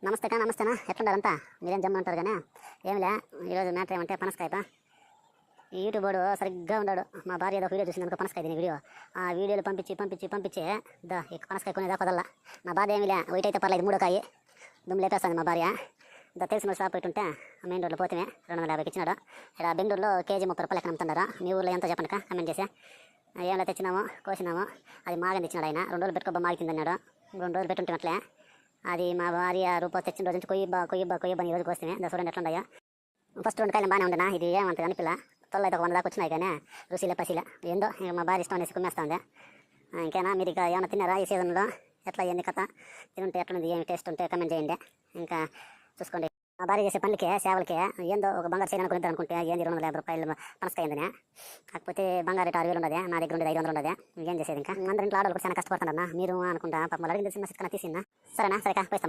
నమస్తేనా ఎట్లుండారంతా మీరేం జమ్మంటారు కానీ ఏమిలే ఈరోజు మ్యాటర్ ఏమంటే పనసకాయ ఈ యూట్యూబ్ వాడు సరిగ్గా ఉన్నాడు. మా భార్య ఏదో వీడియో చూసింది అనుకో, పనసకాయ తినే వీడియో. ఆ వీడియోలు పంపించి ఈ పనసకాయ కొనేదా కొదల్లా. నా బాధ ఏమిలే, వైట్ అయితే పర్లేదు, మూడో కాయ దుమ్ము లేపేస్తుంది మా భార్య. తెలిసిన షాప్ పెట్టుంటే మెయిన్ రోడ్లో పోతే 250కి ఇచ్చినాడు. ఇక్కడ బెంగళూరులో కేజీ 30 రూపాయలు ఎక్కడ అమ్ముతున్నారా? మీ ఊళ్ళో ఎంత చెప్పండి కమెంట్ చేసి. ఏమైనా తెచ్చినాము, కోసినాము, అది మాగని ఇచ్చినాడు ఆయన. 2 రోజులు పెట్టుకోబా మాగితుంది అన్నాడు. 2 రోజులు పెట్టుంటే అట్లే అది మా భార్య రూపాయలు తెచ్చిన రోజు నుంచి కొయ్యబ్బా ఈ రోజు కోస్తే చూడండి ఎట్లా ఉన్నాయో. ఫస్ట్ 2 కాయలు బాగానే ఉండనా, ఇది ఏమంత అనిపిల్ల. తొల్ల అయితే 100 దాకా వచ్చినాయి కానీ రుచిలే పసిలే ఏందో మా భార్య ఇష్టం అనేసి కుమ్మేస్తుంది. ఇంకేనా మీరు ఇక ఏమైనా తిన్నారా ఈ సీజన్లో? ఎట్లా ఏంది కథ? తింటే ఎట్లుంది, ఏమి టేస్ట్ ఉంటే కమెంట్ చేయండి. ఇంకా చూసుకోండి, మా భార్య చేసే పనులకి సేవలకి ఏందో ఒక బంగారు చేయడానికి కొనిద్దాం అనుకుంటే ఏంది 250 రూపాయలు పనసకాయిందని. కాకపోతే బంగారు రేటు 6000 ఉండదు, నా దగ్గర ఉండేది 500 ఉండదు. ఏం చేసేది? ఇంకా అందరి ఇంట్లో ఆడవాళ్ళు కూడా చాలా కష్టపడుతున్నారన్నా. మీరు అనుకుంటా పాపం అడిగిన తెలిసిన తీసిందా? సరేనా? సరే పోయిస్తాం.